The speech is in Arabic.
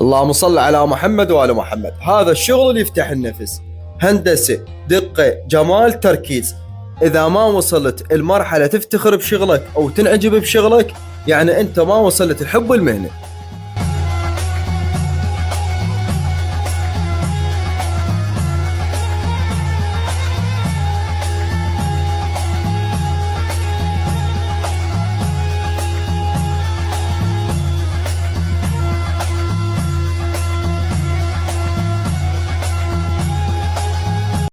اللهم صل على محمد وآل محمد. هذا الشغل اللي يفتح النفس، هندسة، دقة، جمال، تركيز. إذا ما وصلت المرحلة تفتخر بشغلك أو تنعجب بشغلك، يعني أنت ما وصلت الحب المهنة.